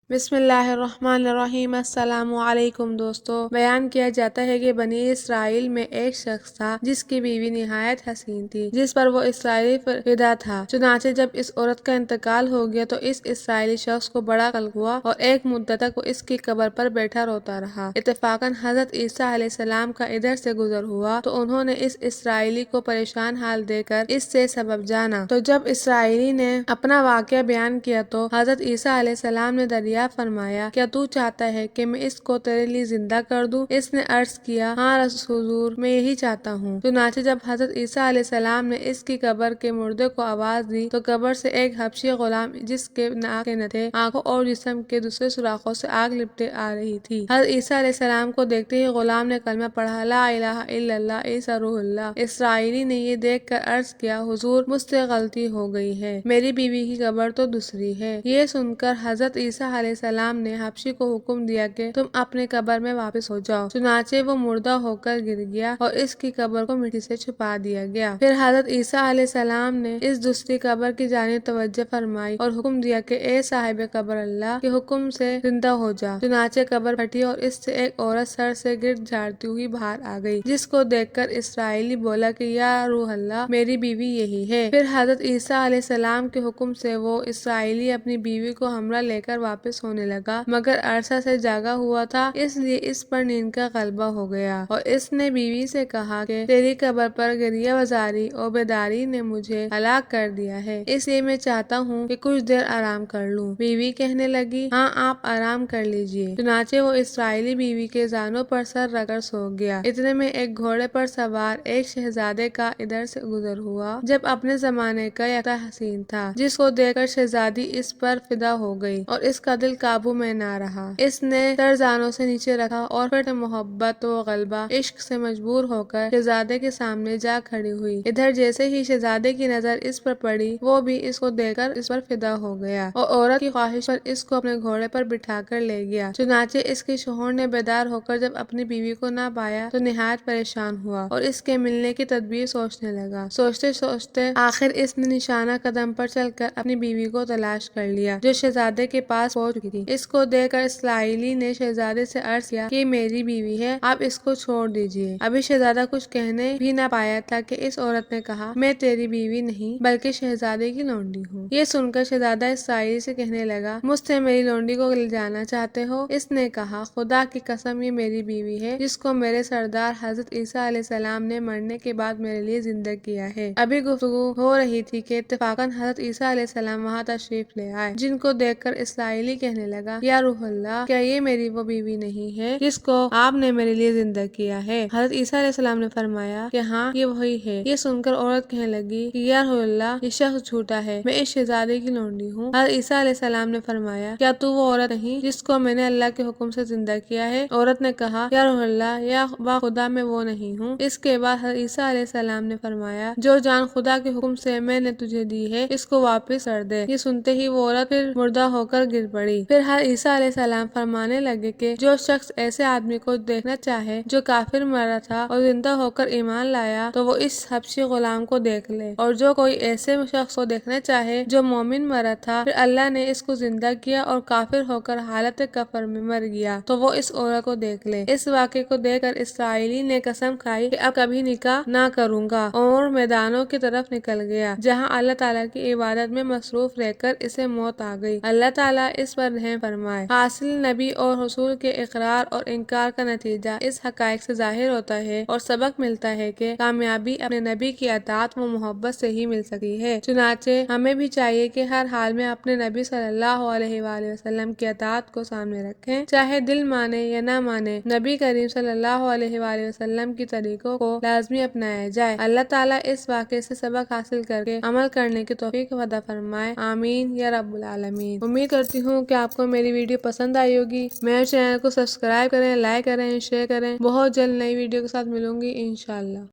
بسم اللہ الرحمن الرحیم۔ السلام علیکم دوستو۔ بیان کیا جاتا ہے کہ بنی اسرائیل میں ایک شخص تھا جس کی بیوی نہایت حسین تھی، جس پر وہ اسرائیلی فدا تھا۔ چنانچہ جب اس عورت کا انتقال ہو گیا تو اس اسرائیلی شخص کو بڑا قلق ہوا اور ایک مدت تک وہ اس کی قبر پر بیٹھا روتا رہا۔ اتفاقاً حضرت عیسیٰ علیہ السلام کا ادھر سے گزر ہوا تو انہوں نے اس اسرائیلی کو پریشان حال دیکھ کر اس سے سبب جانا۔ تو جب اسرائیلی نے اپنا واقعہ بیان کیا تو حضرت عیسیٰ علیہ السلام نے دریافت فرمایا، کیا تو چاہتا ہے کہ میں اس کو تیرے لیے زندہ کر دوں؟ اس نے عرض کیا، ہاں حضور، میں یہی چاہتا ہوں۔ چنانچہ جب حضرت عیسیٰ علیہ السلام نے اس کی قبر کے مردے کو آواز دی تو قبر سے ایک حبشی غلام جس کے ناک کے نتھے، آنکھوں اور جسم کے دوسرے سوراخوں سے آگ لپٹے آ رہی تھی۔ حضرت عیسیٰ علیہ السلام کو دیکھتے ہی غلام نے کلمہ پڑھا، لا الہ الا اللہ عیسیٰ روح اللہ۔ اسرائیلی نے یہ دیکھ کر عرض کیا، حضور، مجھ سے غلطی ہو گئی ہے، میری بیوی کی قبر تو دوسری ہے۔ یہ سن کر حضرت عیسیٰ علیہ السلام نے حبشی کو حکم دیا کہ تم اپنی قبر میں واپس ہو جاؤ۔ چنانچہ وہ مردہ ہو کر گر گیا اور اس کی قبر کو مٹی سے چھپا دیا گیا۔ پھر حضرت عیسیٰ علیہ السلام نے اس دوسری قبر کی جانب توجہ فرمائی اور حکم دیا کہ اے صاحب قبر، اللہ کے حکم سے زندہ ہو جا۔ چنانچہ قبر پھٹی اور اس سے ایک عورت سر سے گرد جھاڑتی ہوئی باہر آ گئی، جس کو دیکھ کر اسرائیلی بولا کہ یا روح اللہ، میری بیوی یہی ہے۔ پھر حضرت عیسیٰ علیہ السلام کے حکم سے وہ اسرائیلی اپنی بیوی کو ہمراہ لے کر واپس ہونے لگا، مگر عرصہ سے جاگا ہوا تھا، اس لیے اس پر نیند کا غلبہ ہو گیا اور اس نے بیوی سے کہا کہ تیری قبر پر گریہ وزاری اور بیداری نے مجھے ہلاک کر دیا ہے، اس لیے میں چاہتا ہوں کہ کچھ دیر آرام کر لوں۔ بیوی کہنے لگی، ہاں آپ آرام کر لیجئے۔ چنانچہ وہ اسرائیلی بیوی کے زانوں پر سر رکھ کر سو گیا۔ اتنے میں ایک گھوڑے پر سوار ایک شہزادے کا ادھر سے گزر ہوا جب اپنے زمانے کا یکتا حسین تھا، جس کو دیکھ کر شہزادی اس پر فدا ہو گئی اور اس کا دل قابو میں نہ رہا۔ اس نے سر زانوں سے نیچے رکھا اور پھر محبت و غلبہ عشق سے مجبور ہو کر شہزادے کے سامنے جا کھڑی ہوئی۔ ادھر جیسے ہی شہزادے کی نظر اس پر پڑی، وہ بھی اس کو دیکھ کر اس پر فدا ہو گیا اور عورت کی خواہش پر اس کو اپنے گھوڑے پر بٹھا کر لے گیا۔ چنانچہ اس کے شوہر نے بیدار ہو کر جب اپنی بیوی کو نہ پایا تو نہایت پریشان ہوا اور اس کے ملنے کی تدبیر سوچنے لگا۔ سوچتے سوچتے آخر اس نے نشانہ قدم پر چل کر اپنی بیوی کو تلاش کر لیا، جو شہزادے کے پاس پہنچ چکی تھی۔ اس کو دیکھ کر اسرائیلی نے شہزادے سے عرض کیا کہ میری بیوی ہے، آپ اس کو چھوڑ دیجئے۔ ابھی شہزادہ کچھ کہنے بھی نہ پایا تھا کہ اس عورت نے کہا، میں تیری بیوی نہیں بلکہ شہزادے کی لونڈی ہوں۔ یہ سن کر شہزادہ اسرائیلی سے کہنے لگا، مجھ سے میری لونڈی کو لے جانا چاہتے ہو؟ اس نے کہا، خدا کی قسم، یہ میری بیوی ہے جس کو میرے سردار حضرت عیسیٰ علیہ السلام نے مرنے کے بعد میرے لیے زندہ کیا ہے۔ ابھی گفتگو ہو رہی تھی کہ اتفاقاً حضرت عیسیٰ علیہ السلام وہاں تشریف لے آئے، جن کو دیکھ کر اسرائیلی کہنے لگا، یا روح اللہ، کیا یہ میری وہ بیوی نہیں ہے جس کو آپ نے میرے لیے زندہ کیا ہے؟ حضرت عیسیٰ علیہ السلام نے فرمایا کہ ہاں، یہ وہی ہے۔ یہ سن کر عورت کہنے لگی کہ یا روح اللہ، یہ شخص جھوٹا ہے، میں اس شہزادے کی لونڈی ہوں۔ حضرت عیسیٰ علیہ السلام نے فرمایا، کیا تو وہ عورت نہیں جس کو میں نے اللہ کے حکم سے زندہ کیا ہے؟ عورت نے کہا، یا روح اللہ، یا خدا، میں وہ نہیں ہوں۔ اس کے بعد حضرت عیسیٰ علیہ السلام نے فرمایا، جو جان خدا کے حکم سے میں نے تجھے دی ہے، اس کو واپس کر دے۔ یہ سنتے ہی وہ عورت پھر مردہ ہو کر گر پڑی۔ پھر حضرت عیسیٰ علیہ السلام فرمانے لگے کہ جو شخص ایسے آدمی کو دیکھنا چاہے جو کافر مرا تھا اور زندہ ہو کر ایمان لایا تو وہ اس حبشی غلام کو دیکھ لے، اور جو کوئی ایسے شخص کو دیکھنا چاہے جو مومن مرا تھا پھر اللہ نے اس کو زندہ کیا اور کافر ہو کر حالت کفر میں مر گیا تو وہ اس عورت کو دیکھ لے۔ اس واقعے کو دیکھ کر اسرائیلی نے قسم کھائی کہ اب کبھی نکاح نہ کروں گا اور میدانوں کی طرف نکل گیا جہاں اللہ تعالیٰ کی عبادت میں مصروف رہ کر اسے موت آ گئی۔ اللہ تعالیٰ اس پر رحم فرمائے۔ حاصل نبی اور رسول کے اقرار اور انکار کا نتیجہ اس حقائق سے ظاہر ہوتا ہے اور سبق ملتا ہے کہ کامیابی اپنے نبی کی اطاعت و محبت سے ہی مل سکتی ہے۔ چنانچہ ہمیں بھی چاہیے کہ ہر حال میں اپنے نبی صلی اللہ علیہ وآلہ وسلم کی اطاعت کو سامنے رکھیں، چاہے دل مانے یا نہ مانے، نبی کریم صلی اللہ علیہ وآلہ وسلم کی طریقوں کو لازمی اپنایا جائے۔ اللہ تعالیٰ اس واقعے سے سبق حاصل کر کے عمل کرنے کی توفیق عطا فرمائے، آمین یا رب العالمین۔ امید کرتی ہوں کہ آپ کو میری ویڈیو پسند آئی ہوگی۔ میرے چینل کو سبسکرائب کریں، لائک کریں، شیئر کریں۔ بہت جلد نئی ویڈیو کے ساتھ ملوں گی انشاءاللہ۔